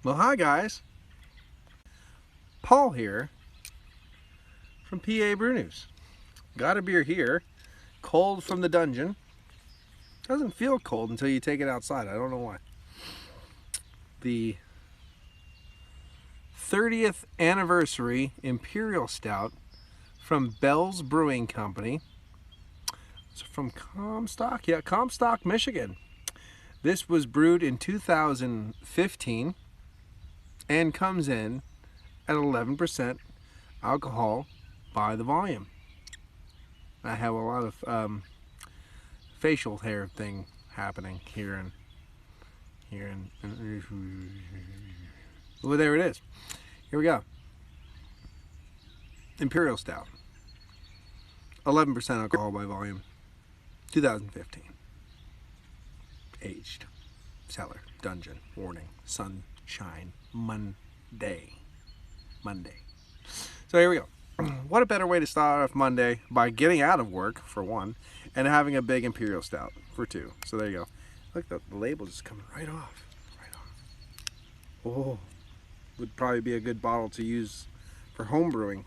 Well, hi guys. Paul here from PABrewNews. Got a beer here, cold from the dungeon. Doesn't feel cold until you take it outside. I don't know why. The 30th anniversary Imperial Stout from Bell's Brewing Company. It's from Comstock, Comstock, Michigan. This was brewed in 2015 and comes in at 11% alcohol by the volume. I have a lot of facial hair thing happening here and well, there it is. Here we go. Imperial Stout, 11% alcohol by volume, 2015. Aged, cellar, dungeon, warning, sunshine, Monday. So here we go. What a better way to start off Monday by getting out of work, for one, and having a big Imperial Stout, for two. So there you go. Look, the label just coming right off. Oh, would probably be a good bottle to use for home brewing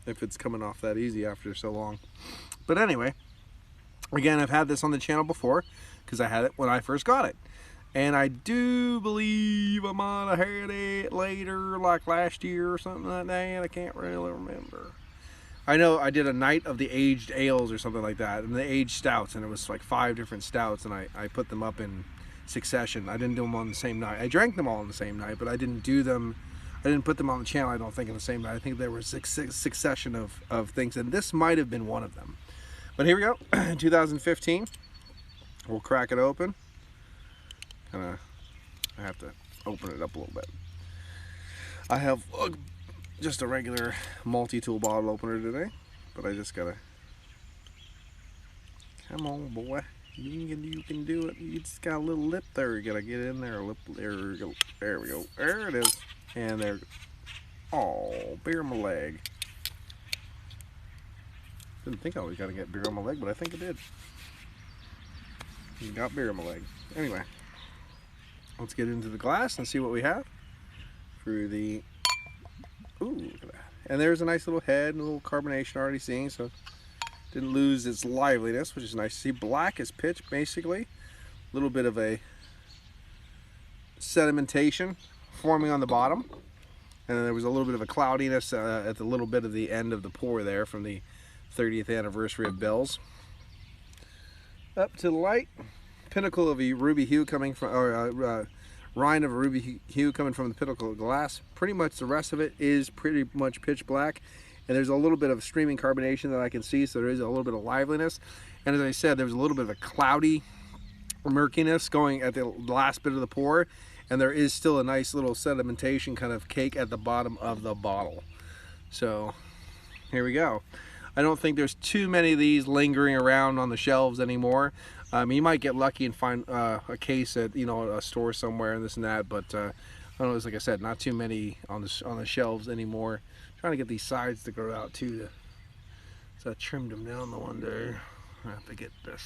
if it's coming off that easy after so long. But anyway, again, I've had this on the channel before because I had it when I first got it. And I do believe I might have had it later, like last year or something like that. I can't really remember. I know I did a night of the aged ales or something like that, and the aged stouts, and it was like 5 different stouts, and I put them up in succession. I didn't do them on the same night. I drank them all on the same night, but I didn't do them. I didn't put them on the channel, I don't think, in the same night. I think there was a succession of things, and this might have been one of them. But here we go, 2015. We'll crack it open. I have to open it up a little bit. I have just a regular multi-tool bottle opener today, but I just gotta, come on boy, you can do it. You just got a little lip there, you gotta get in there, there we go, there it is, and there, oh, beer on my leg. Didn't think I was gonna get beer on my leg, but I think I did. Got beer on my leg. Anyway, let's get into the glass and see what we have through the, ooh, look at that. And there's a nice little head and a little carbonation already seeing, so didn't lose its liveliness, which is nice to see. Black as pitch, basically. A little bit of a sedimentation forming on the bottom. And then there was a little bit of a cloudiness at the little bit of the end of the pour there from the 30th anniversary of Bell's. Up to the light, pinnacle of a ruby hue coming from, or rind of a ruby hue coming from the pinnacle of glass. Pretty much the rest of it is pretty much pitch black, and there's a little bit of streaming carbonation that I can see, so there is a little bit of liveliness. And as I said, there's a little bit of a cloudy murkiness going at the last bit of the pour, and there is still a nice little sedimentation kind of cake at the bottom of the bottle. So here we go. I don't think there's too many of these lingering around on the shelves anymore. You might get lucky and find a case at, you know, a store somewhere and this and that, but I don't know, like I said, not too many on the shelves anymore. I'm trying to get these sides to grow out too, so I trimmed them down the one day. I have to get this.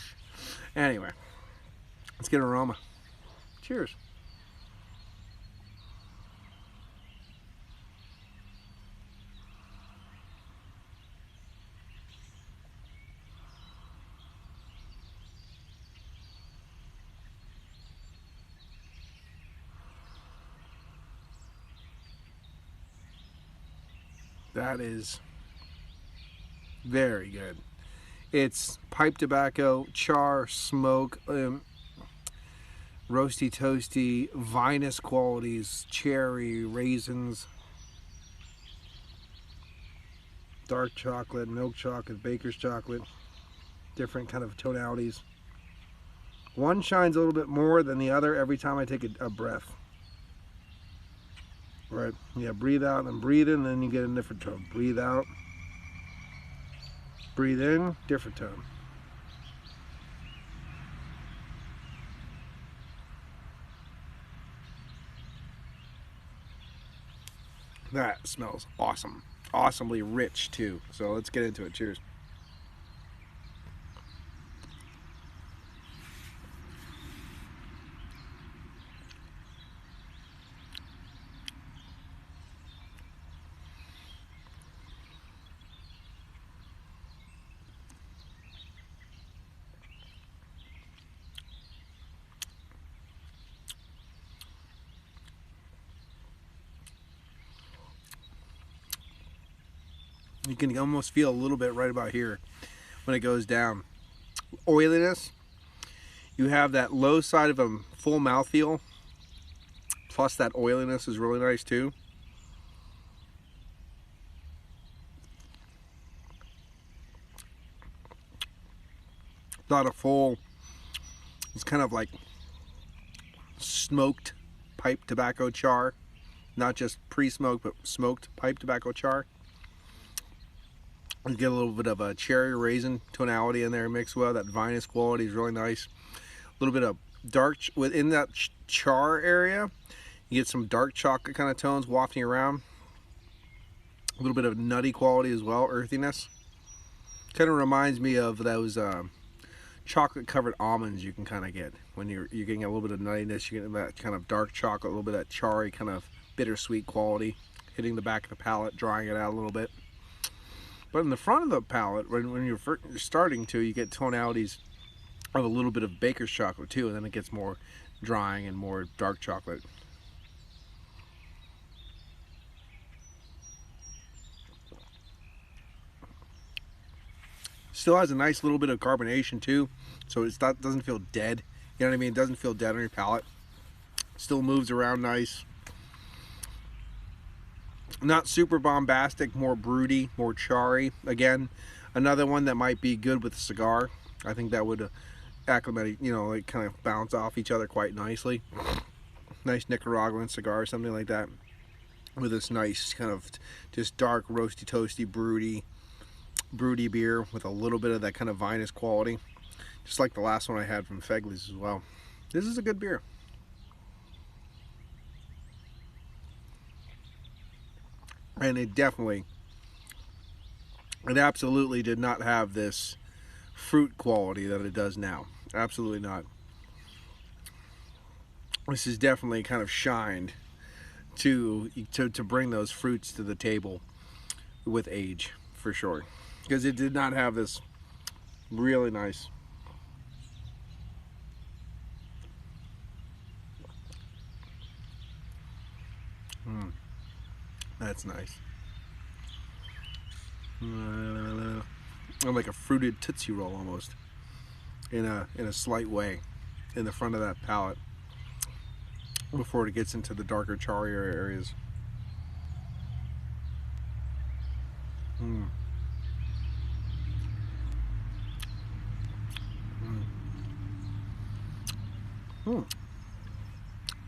Anyway, let's get an aroma. Cheers. That is very good. It's pipe tobacco, char, smoke, roasty toasty, vinous qualities, cherry, raisins, dark chocolate, milk chocolate, baker's chocolate, different kind of tonalities. One shines a little bit more than the other every time I take a breath. Right, yeah, breathe out and breathe in, then you get a different tone. Breathe out, breathe in, different tone. That smells awesome. Awesomely rich too. So let's get into it. Cheers. You can almost feel a little bit right about here when it goes down. Oiliness. You have that low side of a full mouthfeel, plus that oiliness is really nice too. Not a full, it's kind of like smoked pipe tobacco char, not just pre-smoked but smoked pipe tobacco char. You get a little bit of a cherry raisin tonality in there mixed well. That vinous quality is really nice. A little bit of dark within that char area. You get some dark chocolate kind of tones wafting around. A little bit of nutty quality as well, earthiness. Kind of reminds me of those chocolate covered almonds you can kind of get when you're getting a little bit of nuttiness. You're getting that kind of dark chocolate, a little bit of that charry kind of bittersweet quality hitting the back of the palate, drying it out a little bit. But in the front of the palate, when you're starting to, you get tonalities of a little bit of baker's chocolate too, and then it gets more drying and more dark chocolate. Still has a nice little bit of carbonation too, so doesn't feel dead. You know what I mean? It doesn't feel dead on your palate. Still moves around nice. Not super bombastic, more broody, more charry. Again, another one that might be good with a cigar. I think that would acclimate, you know, like kind of bounce off each other quite nicely. Nice Nicaraguan cigar or something like that, with this nice kind of just dark, roasty, toasty, broody beer with a little bit of that kind of vinous quality, just like the last one I had from Fegley's as well. This is a good beer. And it absolutely did not have this fruit quality that it does now. Absolutely not. This is definitely kind of shined to bring those fruits to the table with age, for sure. Because it did not have this really nice. That's nice. Like a fruited Tootsie Roll almost, in a slight way, in the front of that palate, before it gets into the darker, charrier areas.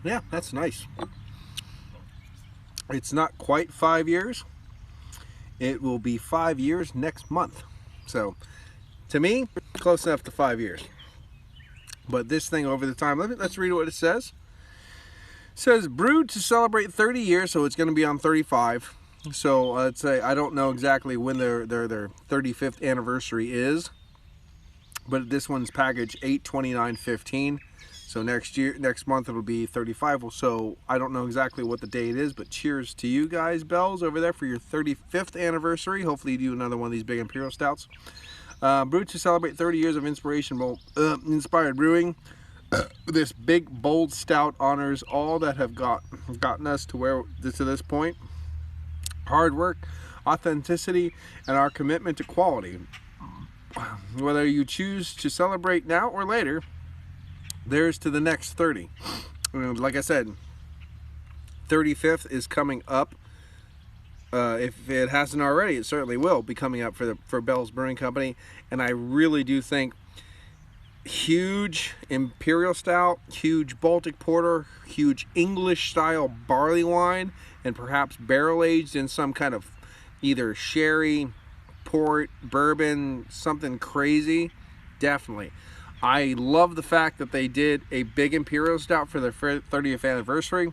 Yeah, that's nice. It's not quite 5 years. It will be 5 years next month. So, to me, close enough to 5 years. But this thing over the time, let's read what it says. It says, brewed to celebrate 30 years, so it's going to be on 35. So, let's say, I don't know exactly when their 35th anniversary is. But this one's package 8/29/15. So next month it'll be 35. So I don't know exactly what the date is, but cheers to you guys, Bells, over there for your 35th anniversary. Hopefully you do another one of these big Imperial Stouts. Brewed to celebrate 30 years of inspired brewing. This big, bold stout honors all that have gotten us to this point. Hard work, authenticity, and our commitment to quality. Whether you choose to celebrate now or later, there's to the next 30. Like I said, 35th is coming up. If it hasn't already, it certainly will be coming up for Bell's Brewing Company. And I really do think huge Imperial Stout, huge Baltic Porter, huge English style barley wine, and perhaps barrel aged in some kind of either sherry, port, bourbon, something crazy. Definitely. I love the fact that they did a big Imperial Stout for their 30th anniversary.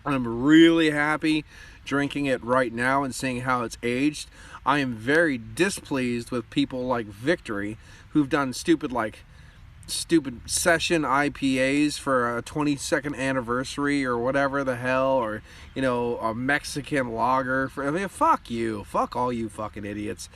I'm really happy drinking it right now and seeing how it's aged. I am very displeased with people like Victory who've done stupid like stupid session IPAs for a 22nd anniversary or whatever the hell, or you know, a Mexican lager for, I mean, fuck you, fuck all you fucking idiots.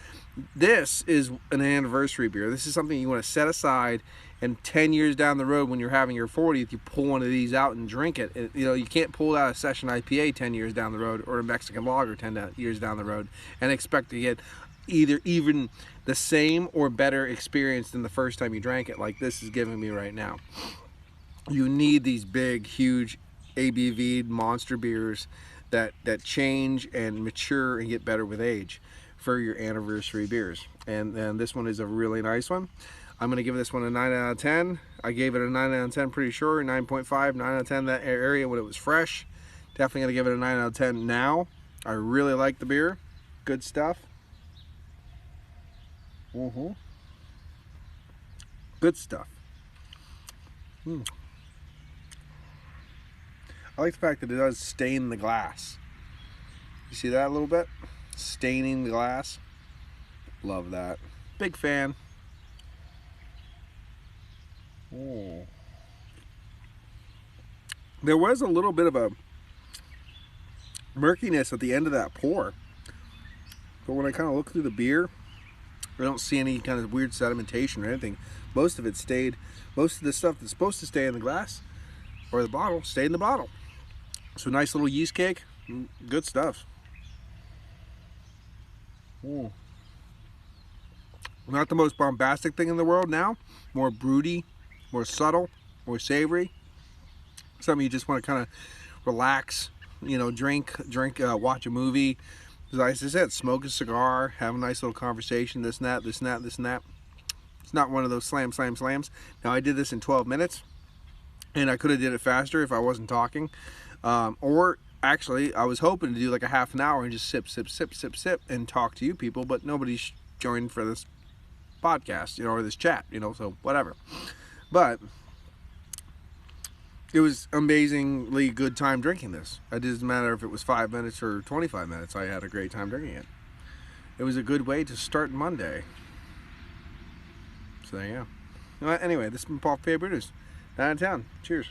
This is an anniversary beer. This is something you want to set aside, and 10 years down the road when you're having your 40th, you pull one of these out and drink it. You know, you can't pull out a session IPA 10 years down the road, or a Mexican lager 10 years down the road, and expect to get either even the same or better experience than the first time you drank it, like this is giving me right now. You need these big, huge ABV monster beers that change and mature and get better with age for your anniversary beers. And this one is a really nice one. I'm going to give this one a 9 out of 10. I gave it a 9 out of 10 pretty sure, 9.5, 9 out of 10 that area when it was fresh. Definitely going to give it a 9 out of 10 now. I really like the beer. Good stuff. Good stuff. I like the fact that it does stain the glass. You see that a little bit? Staining the glass. Love that. Big fan. There was a little bit of a murkiness at the end of that pour, but when I kind of look through the beer, I don't see any kind of weird sedimentation or anything. Most of it stayed, most of the stuff that's supposed to stay in the glass or the bottle stayed in the bottle. So nice little yeast cake. Good stuff. Not the most bombastic thing in the world now. More broody, more subtle, more savory. Something you just want to kind of relax, you know, drink, watch a movie. As I said, smoke a cigar, have a nice little conversation, this and that, this and that, this and that. It's not one of those slams. Now I did this in 12 minutes, and I could have did it faster if I wasn't talking. Or actually, I was hoping to do like a half an hour and just sip, and talk to you people, but nobody's joined for this podcast, you know, or this chat, you know, so whatever. But it was amazingly good time drinking this. It doesn't matter if it was 5 minutes or 25 minutes. I had a great time drinking it. It was a good way to start Monday. So there you go. Anyway, this has been PABrewNews. 9 out of 10. Cheers.